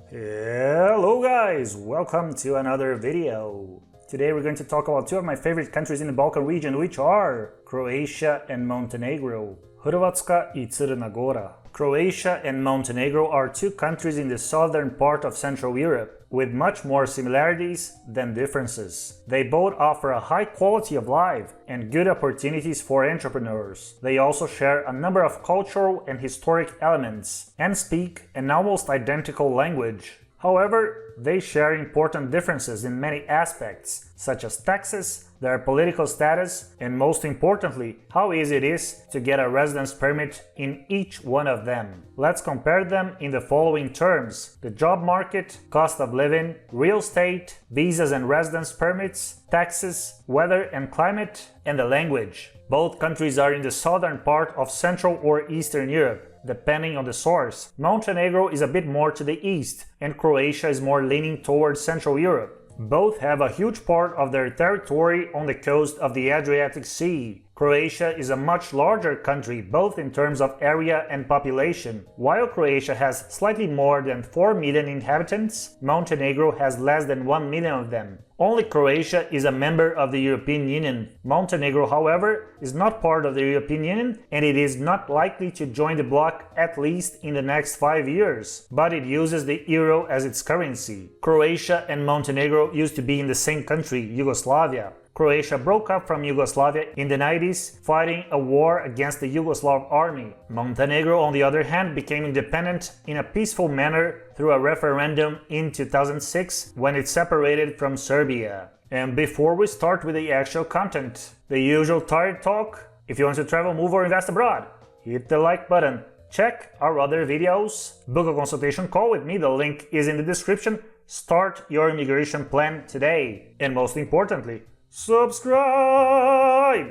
Hello guys, welcome to another video. Today we're going to talk about two of my favorite countries in the Balkan region, which are Croatia and Montenegro. Hrvatska i Crna Gora. Croatia and Montenegro are two countries in the southern part of Central Europe, with much more similarities than differences. They both offer a high quality of life and good opportunities for entrepreneurs. They also share a number of cultural and historic elements and speak an almost identical language. However, they share important differences in many aspects, such as taxes, their political status, and most importantly, how easy it is to get a residence permit in each one of them. Let's compare them in the following terms: the job market, cost of living, real estate, visas and residence permits, taxes, weather and climate, and the language. Both countries are in the southern part of Central or Eastern Europe, depending on the source. Montenegro is a bit more to the east, and Croatia is more leaning towards Central Europe. Both have a huge part of their territory on the coast of the Adriatic Sea. Croatia is a much larger country both in terms of area and population. While Croatia has slightly more than 4 million inhabitants, Montenegro has less than 1 million of them. Only Croatia is a member of the European Union. Montenegro, however, is not part of the European Union and it is not likely to join the bloc at least in the next 5 years, but it uses the euro as its currency. Croatia and Montenegro used to be in the same country, Yugoslavia. Croatia broke up from Yugoslavia in the 90s, fighting a war against the Yugoslav army. Montenegro, on the other hand, became independent in a peaceful manner through a referendum in 2006 when it separated from Serbia. And before we start with the actual content, the usual tired talk: if you want to travel, move or invest abroad, hit the like button, check our other videos, book a consultation call with me, the link is in the description, start your immigration plan today, and most importantly, subscribe!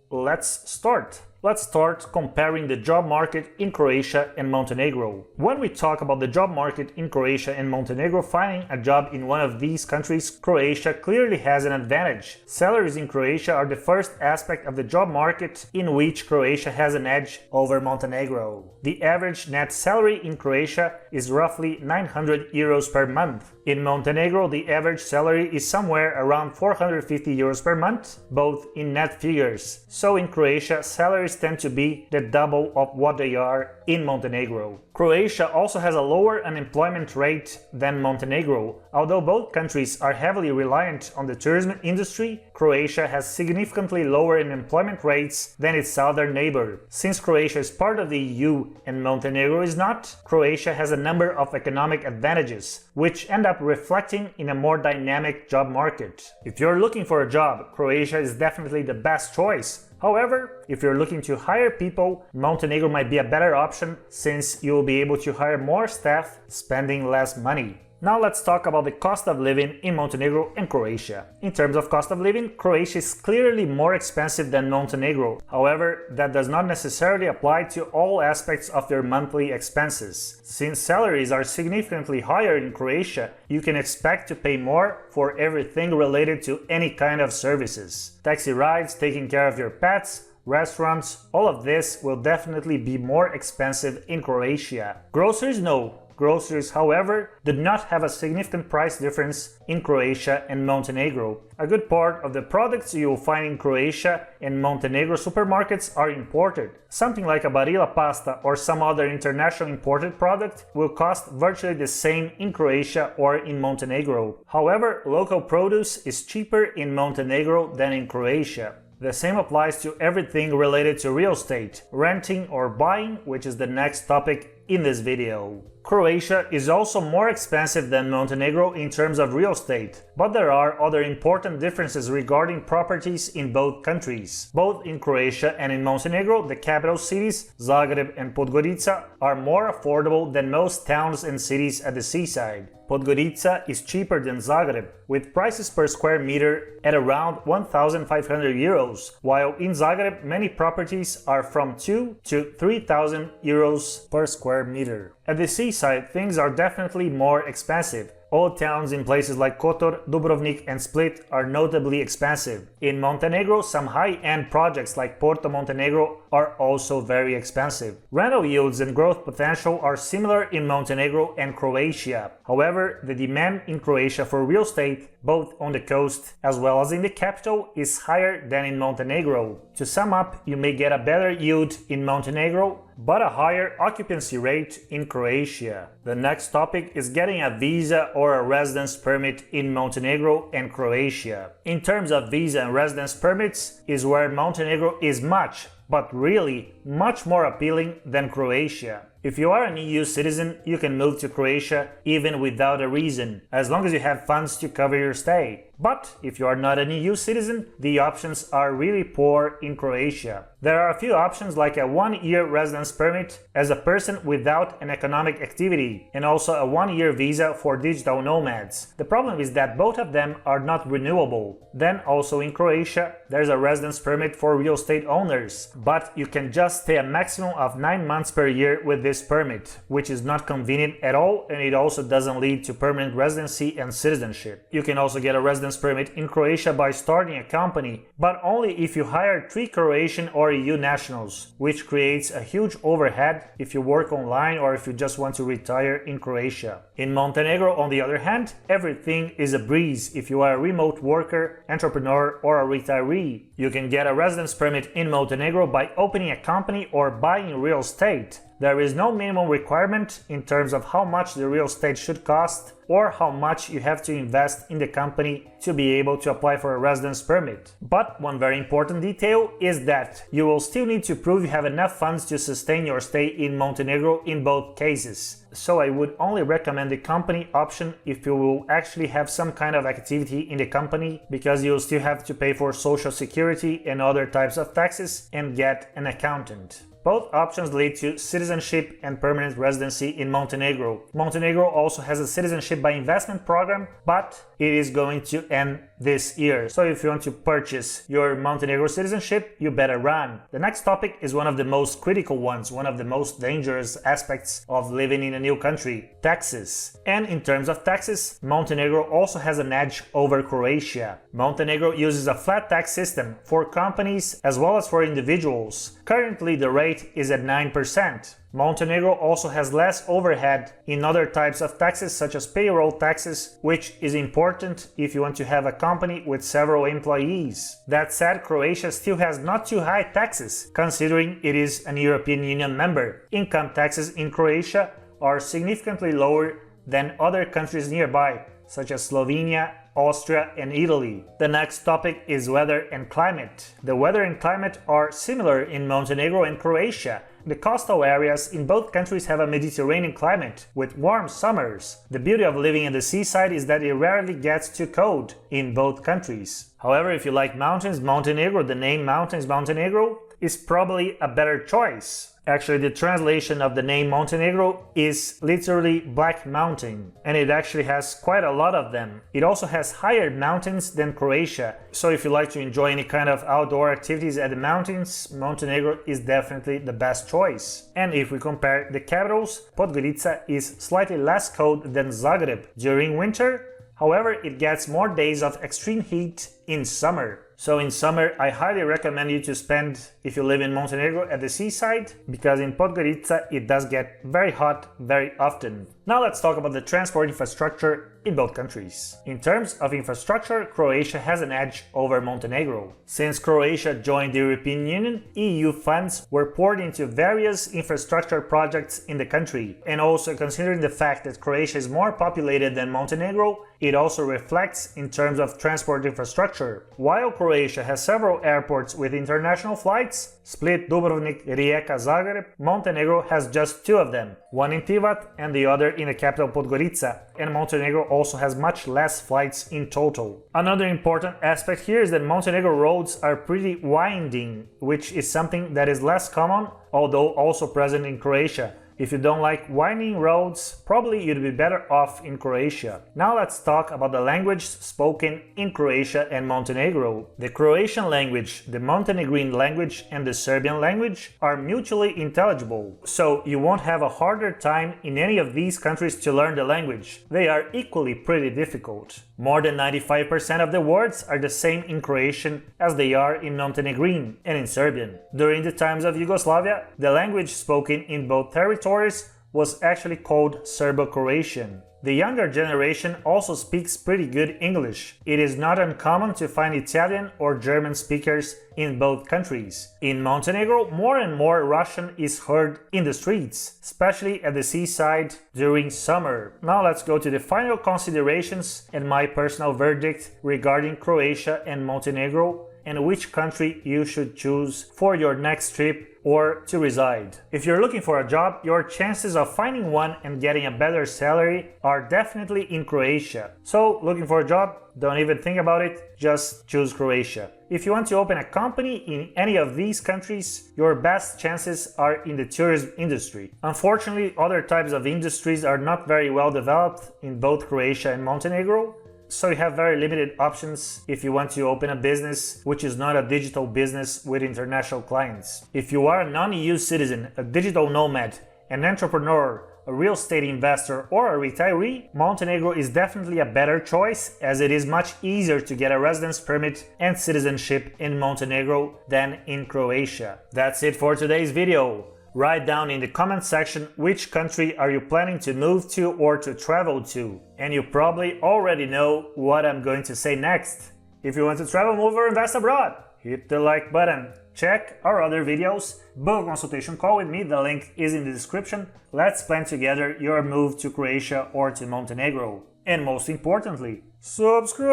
Let's start. Let's start comparing the job market in Croatia and Montenegro. When we talk about the job market in Croatia and Montenegro, finding a job in one of these countries, Croatia clearly has an advantage. Salaries in Croatia are the first aspect of the job market in which Croatia has an edge over Montenegro. The average net salary in Croatia is roughly 900 euros per month. In Montenegro, the average salary is somewhere around 450 euros per month, both in net figures. So in Croatia, salaries tend to be the double of what they are in Montenegro. Croatia also has a lower unemployment rate than Montenegro. Although both countries are heavily reliant on the tourism industry, Croatia has significantly lower unemployment rates than its southern neighbor. Since Croatia is part of the EU and Montenegro is not, Croatia has a number of economic advantages, which end up reflecting in a more dynamic job market. If you're looking for a job, Croatia is definitely the best choice. However, if you're looking to hire people, Montenegro might be a better option since you will be able to hire more staff, spending less money. Now let's talk about the cost of living in Montenegro and Croatia. In terms of cost of living, Croatia is clearly more expensive than Montenegro. However, that does not necessarily apply to all aspects of their monthly expenses. Since salaries are significantly higher in Croatia, you can expect to pay more for everything related to any kind of services. Taxi rides, taking care of your pets, restaurants, all of this will definitely be more expensive in Croatia. Groceries, no. Groceries, however, did not have a significant price difference in Croatia and Montenegro. A good part of the products you will find in Croatia and Montenegro supermarkets are imported. Something like a Barilla pasta or some other international imported product will cost virtually the same in Croatia or in Montenegro. However, local produce is cheaper in Montenegro than in Croatia. The same applies to everything related to real estate, renting or buying, which is the next topic in this video. Croatia is also more expensive than Montenegro in terms of real estate, but there are other important differences regarding properties in both countries. Both in Croatia and in Montenegro, the capital cities, Zagreb and Podgorica, are more affordable than most towns and cities at the seaside. Podgorica is cheaper than Zagreb, with prices per square meter at around 1,500 euros, while in Zagreb many properties are from 2 to 3,000 euros per square meter. At the seaside, things are definitely more expensive. Old towns in places like Kotor, Dubrovnik and Split are notably expensive. In Montenegro, some high-end projects like Porto Montenegro are also very expensive. Rental yields and growth potential are similar in Montenegro and Croatia. However, the demand in Croatia for real estate, both on the coast as well as in the capital, is higher than in Montenegro. To sum up, you may get a better yield in Montenegro, but a higher occupancy rate in Croatia. The next topic is getting a visa or a residence permit in Montenegro and Croatia. In terms of visa and residence permits, is where Montenegro is much, but really much more appealing than Croatia. If you are an EU citizen, you can move to Croatia even without a reason, as long as you have funds to cover your stay. But if you are not an EU citizen, the options are really poor in Croatia. There are a few options like a 1-year residence permit as a person without an economic activity, and also a 1-year visa for digital nomads. The problem is that both of them are not renewable. Then also in Croatia, there's a residence permit for real estate owners, but you can just stay a maximum of 9 months per year with this permit, which is not convenient at all, and it also doesn't lead to permanent residency and citizenship. You can also get a residence permit in Croatia by starting a company, but only if you hire 3 Croatian or EU nationals, which creates a huge overhead if you work online or if you just want to retire in Croatia. In Montenegro, on the other hand, everything is a breeze if you are a remote worker, entrepreneur or a retiree. You can get a residence permit in Montenegro by opening a company or buying real estate. There is no minimum requirement in terms of how much the real estate should cost or how much you have to invest in the company to be able to apply for a residence permit. But one very important detail is that you will still need to prove you have enough funds to sustain your stay in Montenegro in both cases. So I would only recommend the company option if you will actually have some kind of activity in the company, because you'll still have to pay for social security and other types of taxes and get an accountant. Both options lead to citizenship and permanent residency in Montenegro. Montenegro also has a citizenship by investment program, but it is going to end this year. So if you want to purchase your Montenegro citizenship, you better run. The next topic is one of the most critical ones, one of the most dangerous aspects of living in a new country: taxes. And in terms of taxes, Montenegro also has an edge over Croatia. Montenegro uses a flat tax system for companies as well as for individuals. Currently, the rate is at 9%. Montenegro also has less overhead in other types of taxes such as payroll taxes, which is important if you want to have a company with several employees. That said, Croatia still has not too high taxes, considering it is an European Union member. Income taxes in Croatia are significantly lower than other countries nearby, such as Slovenia, Austria and Italy. The next topic is weather and climate. The weather and climate are similar in Montenegro and Croatia. The coastal areas in both countries have a Mediterranean climate with warm summers. The beauty of living at the seaside is that it rarely gets too cold in both countries. However, if you like mountains, Montenegro, the name Mountains Montenegro, is probably a better choice. Actually, the translation of the name Montenegro is literally Black Mountain, and it actually has quite a lot of them. It also has higher mountains than Croatia, so if you like to enjoy any kind of outdoor activities at the mountains, Montenegro is definitely the best choice. And if we compare the capitals, Podgorica is slightly less cold than Zagreb during winter. However, it gets more days of extreme heat in summer. So in summer, I highly recommend you to spend, if you live in Montenegro, at the seaside, because in Podgorica it does get very hot very often. Now let's talk about the transport infrastructure in both countries. In terms of infrastructure, Croatia has an edge over Montenegro. Since Croatia joined the European Union, EU funds were poured into various infrastructure projects in the country. And also considering the fact that Croatia is more populated than Montenegro, it also reflects in terms of transport infrastructure. While Croatia has several airports with international flights, Split, Dubrovnik, Rijeka, Zagreb, Montenegro has just 2 of them, one in Tivat and the other in the capital Podgorica, and Montenegro also has much less flights in total. Another important aspect here is that Montenegro roads are pretty winding, which is something that is less common, although also present in Croatia. If you don't like winding roads, probably you'd be better off in Croatia. Now let's talk about the language spoken in Croatia and Montenegro. The Croatian language, the Montenegrin language and the Serbian language are mutually intelligible, so you won't have a harder time in any of these countries to learn the language. They are equally pretty difficult. More than 95% of the words are the same in Croatian as they are in Montenegrin and in Serbian. During the times of Yugoslavia, the language spoken in both territories was actually called Serbo-Croatian. The younger generation also speaks pretty good English. It is not uncommon to find Italian or German speakers in both countries. In Montenegro, more and more Russian is heard in the streets, especially at the seaside during summer. Now let's go to the final considerations and my personal verdict regarding Croatia and Montenegro and which country you should choose for your next trip or to reside. If you're looking for a job, your chances of finding one and getting a better salary are definitely in Croatia. So, looking for a job? Don't even think about it, just choose Croatia. If you want to open a company in any of these countries, your best chances are in the tourism industry. Unfortunately, other types of industries are not very well developed in both Croatia and Montenegro, so you have very limited options if you want to open a business which is not a digital business with international clients. If you are a non-EU citizen, a digital nomad, an entrepreneur, a real estate investor or a retiree, Montenegro is definitely a better choice as it is much easier to get a residence permit and citizenship in Montenegro than in Croatia. That's it for today's video. Write down in the comment section which country are you planning to move to or to travel to. And you probably already know what I'm going to say next. If you want to travel, move or invest abroad, hit the like button. Check our other videos, book a consultation call with me, the link is in the description. Let's plan together your move to Croatia or to Montenegro. And most importantly, subscribe!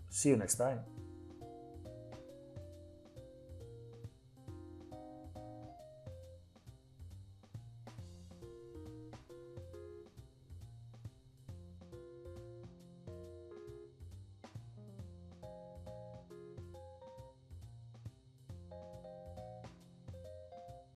See you next time.